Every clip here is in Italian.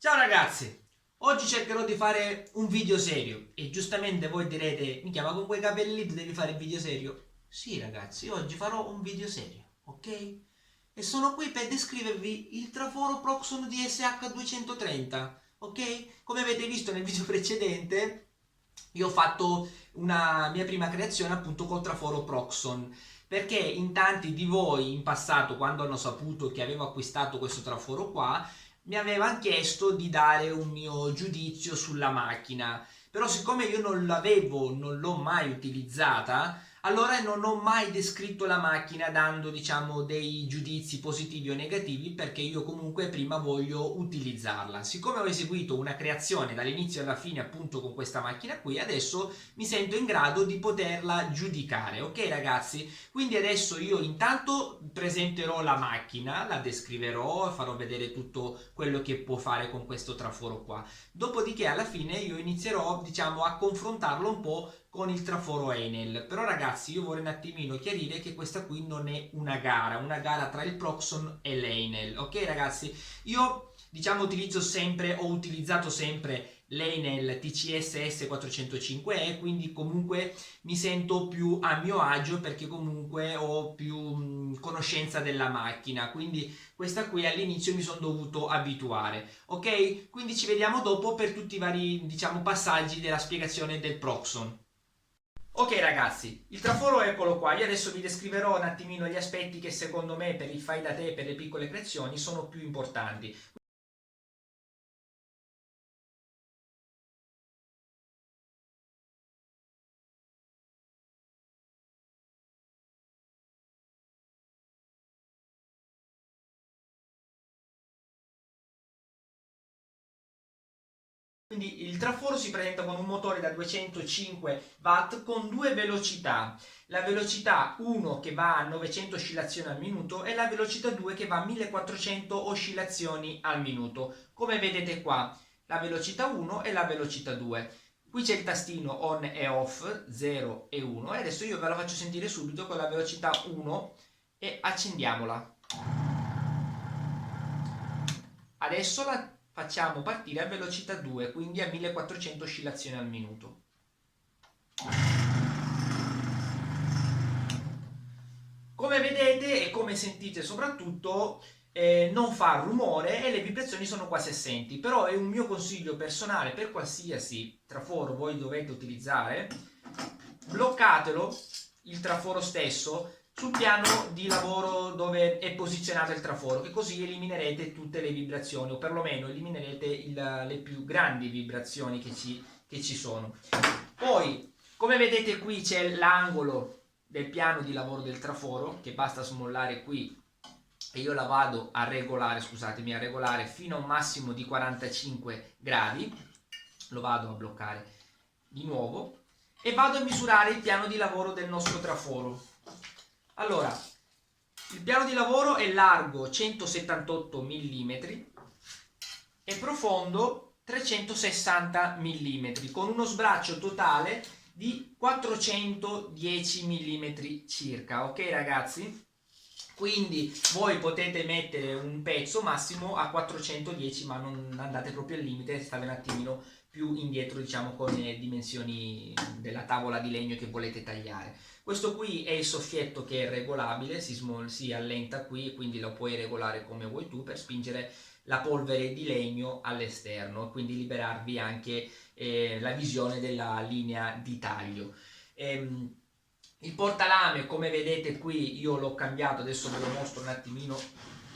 Ciao ragazzi, oggi cercherò di fare un video serio e giustamente voi direte, mi chiama con quei capelli lì, devi fare il video serio? Sì ragazzi, oggi farò un video serio, ok? E sono qui per descrivervi il traforo Proxon DSH230, ok? Come avete visto nel video precedente, io ho fatto una mia prima creazione appunto col traforo Proxon, perché in tanti di voi in passato, quando hanno saputo che avevo acquistato questo traforo qua, mi avevano chiesto di dare un mio giudizio sulla macchina, però siccome io non l'ho mai utilizzata, allora non ho mai descritto la macchina dando, diciamo, dei giudizi positivi o negativi, perché io comunque prima voglio utilizzarla. Siccome ho eseguito una creazione dall'inizio alla fine appunto con questa macchina qui, adesso mi sento in grado di poterla giudicare, ok ragazzi? Quindi adesso io intanto presenterò la macchina, la descriverò, farò vedere tutto quello che può fare con questo traforo qua. Dopodiché alla fine io inizierò, diciamo, a confrontarlo un po' con il traforo Enel. Però ragazzi, io vorrei un attimino chiarire che questa qui non è una gara tra il Proxon e l'Enel. Ok ragazzi? Io, diciamo, ho utilizzato sempre l'Enel TCS S405E, quindi comunque mi sento più a mio agio perché comunque ho più conoscenza della macchina, quindi questa qui all'inizio mi sono dovuto abituare, ok? Quindi ci vediamo dopo per tutti i vari, diciamo, passaggi della spiegazione del Proxon. Ok ragazzi, il traforo eccolo qua, io adesso vi descriverò un attimino gli aspetti che secondo me per il fai da te e per le piccole creazioni sono più importanti. Quindi il traforo si presenta con un motore da 205 watt con due velocità, la velocità 1 che va a 900 oscillazioni al minuto e la velocità 2 che va a 1400 oscillazioni al minuto. Come vedete qua, la velocità 1 e la velocità 2. Qui c'è il tastino on e off, 0 e 1, e adesso io ve la faccio sentire subito con la velocità 1 e accendiamola. Adesso la facciamo partire a velocità 2, quindi a 1400 oscillazioni al minuto. Come vedete e come sentite soprattutto, non fa rumore e le vibrazioni sono quasi assenti, però è un mio consiglio personale per qualsiasi traforo voi dovete utilizzare: bloccatelo, il traforo stesso, sul piano di lavoro dove è posizionato il traforo, che così eliminerete tutte le vibrazioni, o perlomeno eliminerete le più grandi vibrazioni che ci sono. Poi, come vedete qui c'è l'angolo del piano di lavoro del traforo, che basta smollare qui e io la vado a regolare, scusatemi, a regolare fino a un massimo di 45 gradi, lo vado a bloccare di nuovo e vado a misurare il piano di lavoro del nostro traforo. Allora, il piano di lavoro è largo 178 mm e profondo 360 mm, con uno sbraccio totale di 410 mm circa, ok ragazzi? Quindi voi potete mettere un pezzo massimo a 410, ma non andate proprio al limite, state un attimino più indietro, diciamo, con le dimensioni della tavola di legno che volete tagliare. Questo qui è il soffietto che è regolabile, si allenta qui e quindi lo puoi regolare come vuoi tu per spingere la polvere di legno all'esterno, quindi liberarvi anche la visione della linea di taglio. Ehm, il portalame, come vedete qui, io l'ho cambiato, adesso ve lo mostro un attimino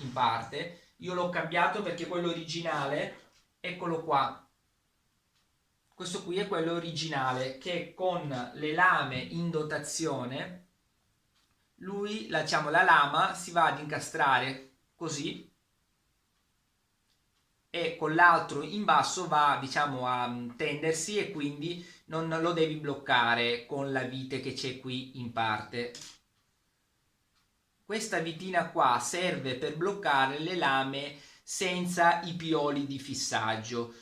in parte. Io l'ho cambiato perché quello originale, eccolo qua, questo qui è quello originale che con le lame in dotazione, lui, diciamo, la lama si va ad incastrare così e con l'altro in basso va, diciamo, a tendersi e quindi non lo devi bloccare con la vite che c'è qui in parte. Questa vitina qua serve per bloccare le lame senza i pioli di fissaggio.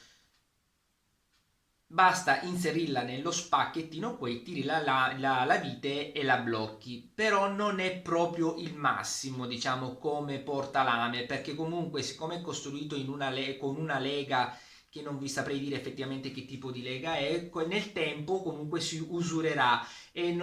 basta inserirla nello spacchettino qui, tiri la vite e la blocchi, però non è proprio il massimo, diciamo, come portalame, perché comunque siccome è costruito con una lega che non vi saprei dire effettivamente che tipo di lega è, nel tempo comunque si usurerà e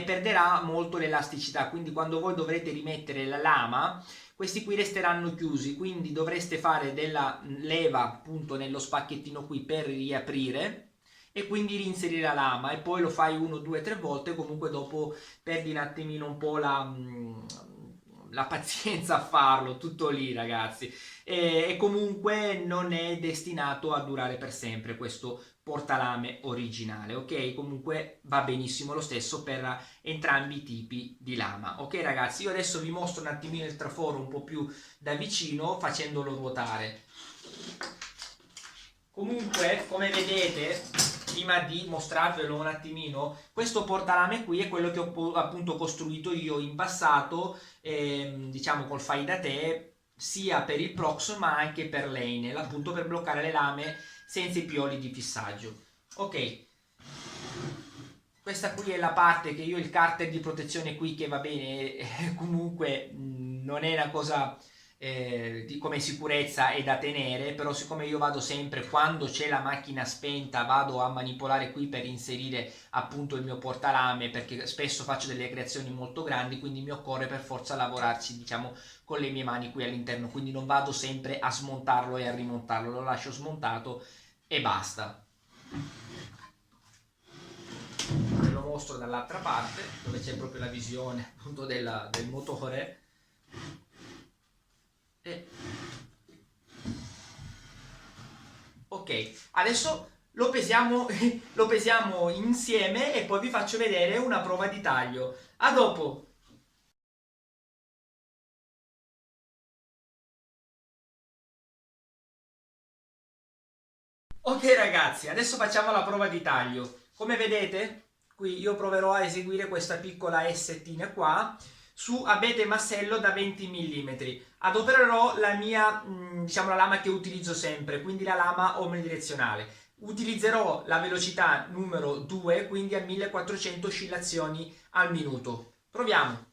perderà molto l'elasticità, quindi quando voi dovrete rimettere la lama questi qui resteranno chiusi, quindi dovreste fare della leva appunto nello spacchettino qui per riaprire e quindi reinserire la lama e poi lo fai 1, 2, 3 volte, comunque dopo perdi un attimino un po' la pazienza a farlo, tutto lì ragazzi, e comunque non è destinato a durare per sempre questo portalame originale, ok? Comunque va benissimo lo stesso per entrambi i tipi di lama, ok ragazzi? Io adesso vi mostro un attimino il traforo un po' più da vicino facendolo ruotare. Comunque, come vedete, prima di mostrarvelo un attimino, questo portalame qui è quello che ho appunto costruito io in passato, diciamo col fai da te, sia per il Prox ma anche per l'Einel, appunto per bloccare le lame senza i pioli di fissaggio. Ok, questa qui è la parte che io il carter di protezione qui che va bene comunque non è una cosa come sicurezza è da tenere, però siccome io vado sempre quando c'è la macchina spenta vado a manipolare qui per inserire appunto il mio portalame, perché spesso faccio delle creazioni molto grandi, quindi mi occorre per forza lavorarci diciamo con le mie mani qui all'interno, quindi non vado sempre a smontarlo e a rimontarlo, lo lascio smontato e basta. Ve lo mostro dall'altra parte dove c'è proprio la visione appunto del motore e... ok, adesso lo pesiamo, lo pesiamo insieme e poi vi faccio vedere una prova di taglio. A dopo. Ok ragazzi, adesso facciamo la prova di taglio. Come vedete, qui io proverò a eseguire questa piccola essettina qua su abete massello da 20 mm. Adopererò la mia, diciamo la lama che utilizzo sempre, quindi la lama omnidirezionale. Utilizzerò la velocità numero 2, quindi a 1400 oscillazioni al minuto. Proviamo.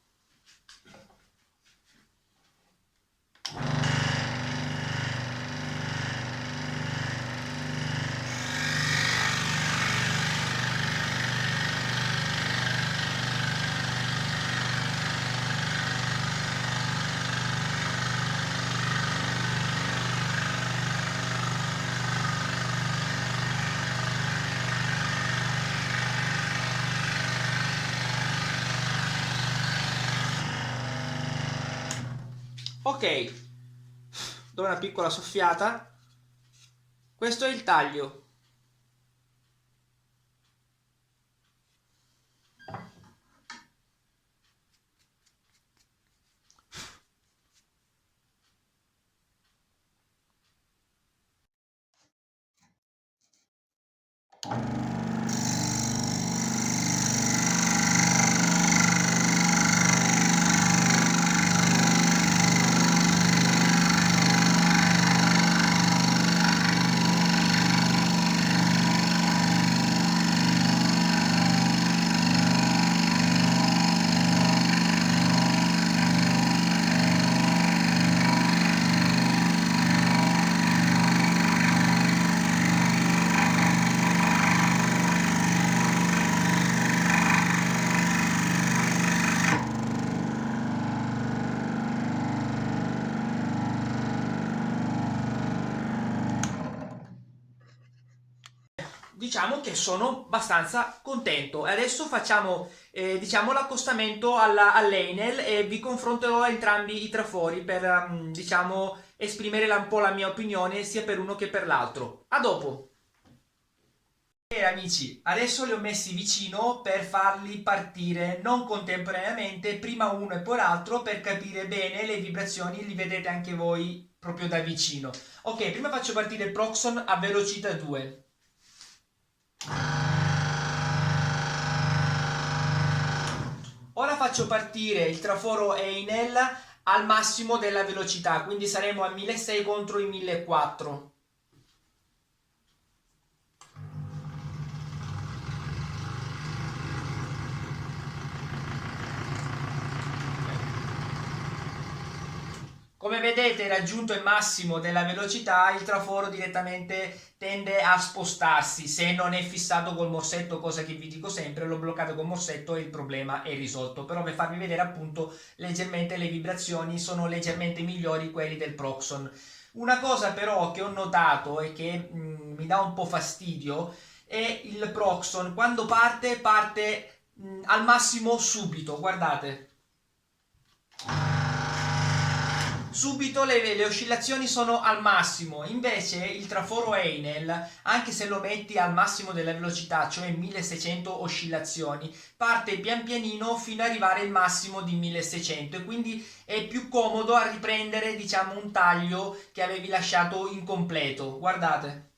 Ok, do una piccola soffiata. Questo è il taglio. Diciamo che sono abbastanza contento. Adesso facciamo diciamo l'accostamento all'Einel e vi confronterò entrambi i trafori per diciamo esprimere un po' la mia opinione sia per uno che per l'altro. A dopo! Amici, adesso li ho messi vicino per farli partire non contemporaneamente, prima uno e poi l'altro per capire bene le vibrazioni, li vedete anche voi proprio da vicino. Ok, prima faccio partire il Proxon a velocità 2. Ora faccio partire il traforo Einel al massimo della velocità, quindi saremo a 1600 contro i 1400. Come vedete, raggiunto il massimo della velocità, il traforo direttamente tende a spostarsi. Se non è fissato col morsetto, cosa che vi dico sempre, lo bloccate col morsetto e il problema è risolto. Però per farvi vedere appunto leggermente le vibrazioni sono leggermente migliori quelli del Proxon. Una cosa però che ho notato e che mi dà un po' fastidio è il Proxon. Quando parte al massimo subito, guardate. Subito le oscillazioni sono al massimo, invece il traforo Enel, anche se lo metti al massimo della velocità, cioè 1600 oscillazioni, parte pian pianino fino ad arrivare al massimo di 1600 e quindi è più comodo a riprendere, diciamo, un taglio che avevi lasciato incompleto. Guardate.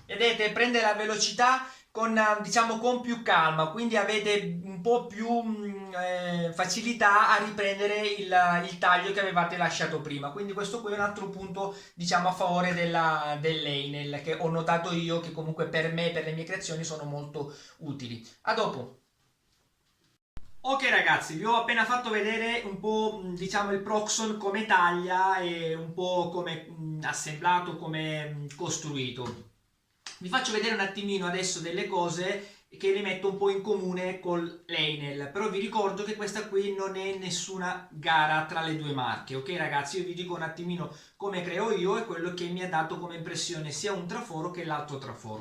Vedete, prende la velocità con, diciamo, con più calma, quindi avete un po' più facilità a riprendere il taglio che avevate lasciato prima. Quindi questo qui è un altro punto, diciamo, a favore dell'Einel, che ho notato io, che comunque per me, per le mie creazioni, sono molto utili. A dopo! Ok ragazzi, vi ho appena fatto vedere un po', diciamo, il Proxon come taglia e un po' come assemblato, come costruito. Vi faccio vedere un attimino adesso delle cose che le metto un po' in comune con l'Einel, però vi ricordo che questa qui non è nessuna gara tra le due marche, ok ragazzi? Io vi dico un attimino come creo io e quello che mi ha dato come impressione sia un traforo che l'altro traforo.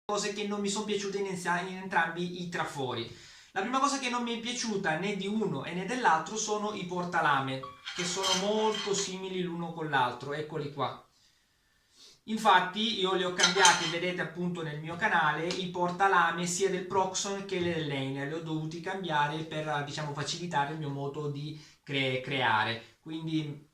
Cose che non mi sono piaciute in entrambi i trafori. La prima cosa che non mi è piaciuta né di uno né dell'altro sono i portalame, che sono molto simili l'uno con l'altro, eccoli qua. Infatti io li ho cambiati, vedete appunto nel mio canale, i portalame sia del Proxon che dell'Enel, li ho dovuti cambiare per, diciamo, facilitare il mio modo di creare. Quindi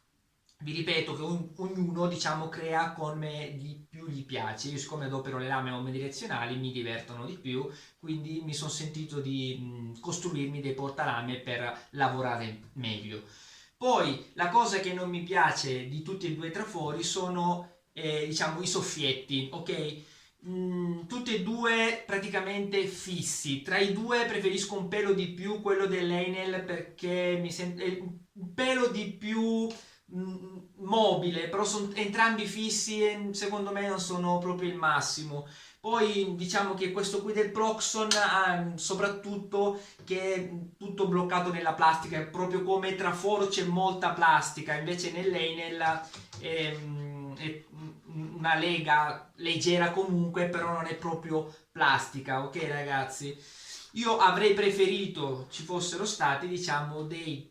vi ripeto che ognuno, diciamo, crea come più gli piace. Io, siccome adopero le lame omnidirezionali, mi divertono di più, quindi mi sono sentito di costruirmi dei portalame per lavorare meglio. Poi la cosa che non mi piace di tutti e due i trafori sono, diciamo, i soffietti, ok? Tutti e due praticamente fissi. Tra i due preferisco un pelo di più quello dell'Enel perché mi sento un pelo di più mobile, però sono entrambi fissi e secondo me non sono proprio il massimo. Poi diciamo che questo qui del Proxon ha soprattutto che è tutto bloccato nella plastica, è proprio come traforo c'è molta plastica, invece nell'Enel è una lega leggera comunque, però non è proprio plastica, ok ragazzi? Io avrei preferito ci fossero stati, diciamo, dei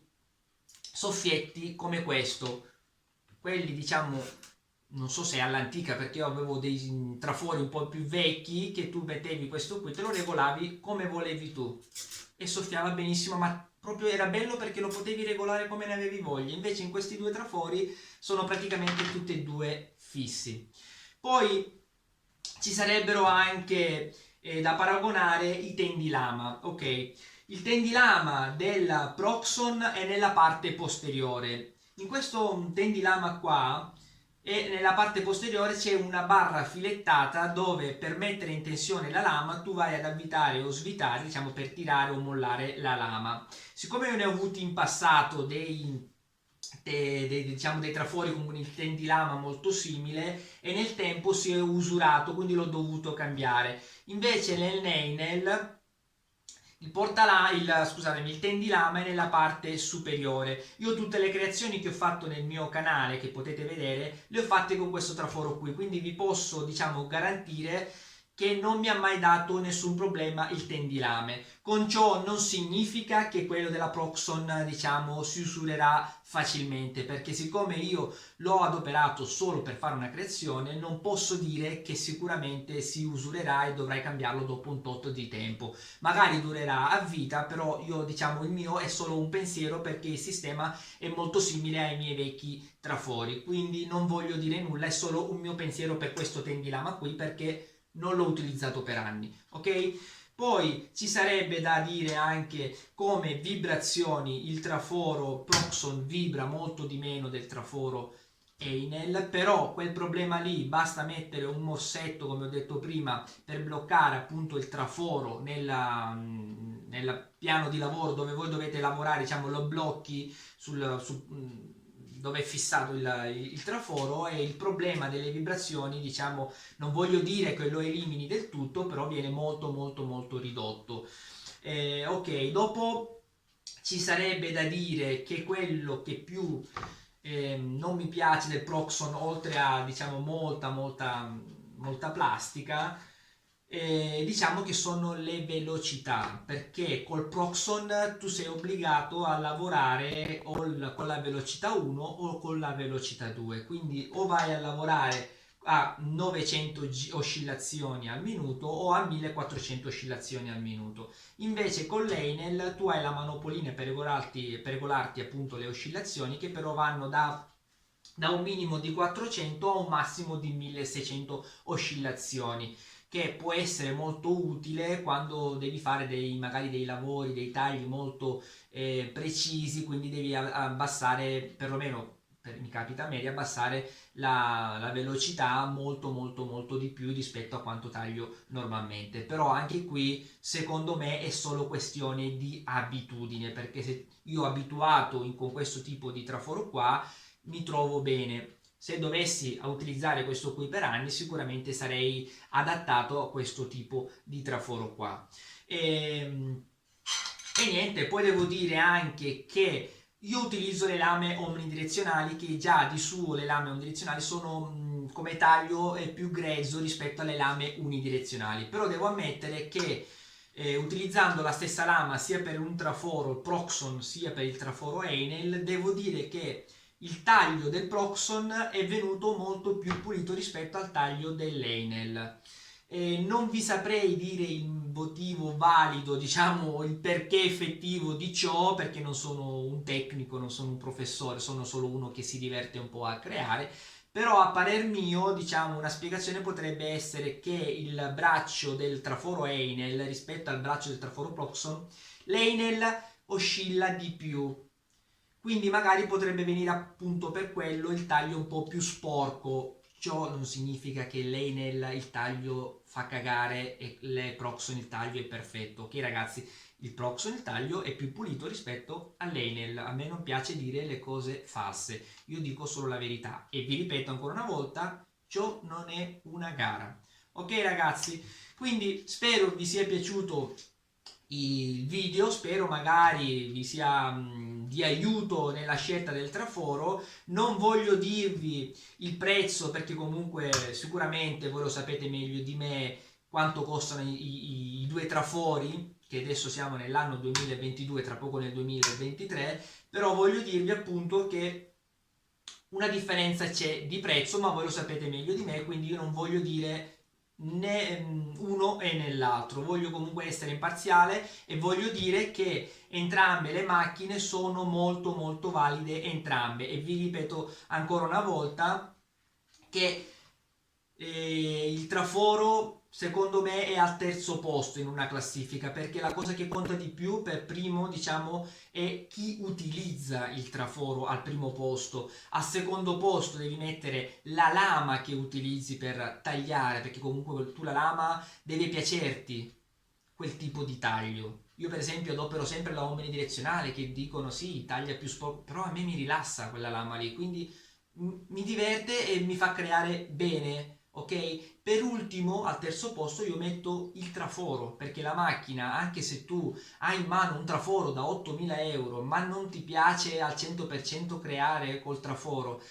soffietti come questo, quelli, diciamo, non so se è all'antica perché io avevo dei trafori un po' più vecchi che tu mettevi questo qui, te lo regolavi come volevi tu e soffiava benissimo, ma proprio era bello perché lo potevi regolare come ne avevi voglia. Invece in questi due trafori sono praticamente tutti e due fissi. Poi ci sarebbero anche da paragonare i tendilama, ok? Il tendilama del Proxon è nella parte posteriore. In questo tendilama qua e nella parte posteriore c'è una barra filettata dove per mettere in tensione la lama tu vai ad avvitare o svitare, diciamo, per tirare o mollare la lama. Siccome io ne ho avuti in passato diciamo, dei trafori con il tendilama molto simile e nel tempo si è usurato, quindi l'ho dovuto cambiare. Invece nel Neinel il tendilama è nella parte superiore. Io tutte le creazioni che ho fatto nel mio canale, che potete vedere, le ho fatte con questo traforo qui, quindi vi posso, diciamo, garantire che non mi ha mai dato nessun problema il tendilame. Con ciò non significa che quello della Proxon, diciamo, si usurerà facilmente, perché siccome io l'ho adoperato solo per fare una creazione, non posso dire che sicuramente si usurerà e dovrai cambiarlo dopo un tot di tempo. Magari durerà a vita, però io, diciamo, il mio è solo un pensiero perché il sistema è molto simile ai miei vecchi trafori, quindi non voglio dire nulla, è solo un mio pensiero per questo tendilama qui perché non l'ho utilizzato per anni, ok? Poi ci sarebbe da dire anche come vibrazioni il traforo Proxon vibra molto di meno del traforo Enel, però quel problema lì basta mettere un morsetto, come ho detto prima, per bloccare appunto il traforo nel piano di lavoro dove voi dovete lavorare, diciamo lo blocchi dove è fissato il traforo, e il problema delle vibrazioni, diciamo, non voglio dire che lo elimini del tutto, però viene molto molto molto ridotto. Ok, dopo ci sarebbe da dire che quello che più non mi piace del Proxon, oltre a diciamo molta plastica, diciamo che sono le velocità, perché col Proxon tu sei obbligato a lavorare con la velocità 1 o con la velocità 2, quindi o vai a lavorare a 900 oscillazioni al minuto o a 1400 oscillazioni al minuto. Invece con l'Enel tu hai la manopolina per regolarti appunto le oscillazioni, che però vanno da un minimo di 400 a un massimo di 1600 oscillazioni, che può essere molto utile quando devi fare magari dei lavori, dei tagli molto precisi, quindi devi abbassare, perlomeno mi capita a me, di abbassare la velocità molto molto molto di più rispetto a quanto taglio normalmente. Però anche qui secondo me è solo questione di abitudine, perché se io abituato con questo tipo di traforo qua mi trovo bene. Se dovessi utilizzare questo qui per anni, sicuramente sarei adattato a questo tipo di traforo qua. E niente, poi devo dire anche che io utilizzo le lame omnidirezionali, che già di suo le lame omnidirezionali sono come taglio più grezzo rispetto alle lame unidirezionali, però devo ammettere che utilizzando la stessa lama sia per un traforo Proxon sia per il traforo Enel, devo dire che il taglio del Proxon è venuto molto più pulito rispetto al taglio dell'Enel. Non vi saprei dire il motivo valido, diciamo il perché effettivo di ciò, perché non sono un tecnico, non sono un professore, sono solo uno che si diverte un po' a creare. Però a parer mio, diciamo, una spiegazione potrebbe essere che il braccio del traforo Enel rispetto al braccio del traforo Proxon, l'Enel oscilla di più, quindi magari potrebbe venire appunto per quello il taglio un po' più sporco. Ciò non significa che l'Enel il taglio fa cagare e le Proxon il taglio è perfetto. Ok ragazzi, il Proxon il taglio è più pulito rispetto all'Enel. A me non piace dire le cose false, io dico solo la verità e vi ripeto ancora una volta, ciò non è una gara. Ok ragazzi, quindi spero vi sia piaciuto il video, spero magari vi sia di aiuto nella scelta del traforo. Non voglio dirvi il prezzo, perché comunque sicuramente voi lo sapete meglio di me quanto costano i due trafori, che adesso siamo nell'anno 2022, tra poco nel 2023, però voglio dirvi appunto che una differenza c'è di prezzo, ma voi lo sapete meglio di me, quindi io non voglio dire né uno e nell'altro, voglio comunque essere imparziale e voglio dire che entrambe le macchine sono molto molto valide entrambe, e vi ripeto ancora una volta che il traforo secondo me è al terzo posto in una classifica, perché la cosa che conta di più per primo, diciamo, è chi utilizza il traforo al primo posto. Al secondo posto devi mettere la lama che utilizzi per tagliare, perché comunque tu la lama deve piacerti quel tipo di taglio. Io per esempio adopero sempre la omnidirezionale, che dicono sì, taglia più sporco, però a me mi rilassa quella lama lì, quindi mi diverte e mi fa creare bene. Ok? Per ultimo, al terzo posto, io metto il traforo, perché la macchina, anche se tu hai in mano un traforo da 8.000 euro, ma non ti piace al 100% creare col traforo,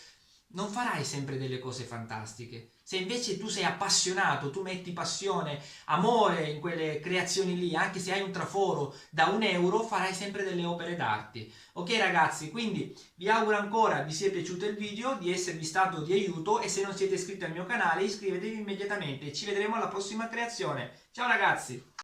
non farai sempre delle cose fantastiche. Se invece tu sei appassionato, tu metti passione, amore in quelle creazioni lì, anche se hai un traforo da 1 euro, farai sempre delle opere d'arte. Ok ragazzi, quindi vi auguro ancora vi sia piaciuto il video, di esservi stato di aiuto, e se non siete iscritti al mio canale iscrivetevi immediatamente. Ci vedremo alla prossima creazione. Ciao ragazzi!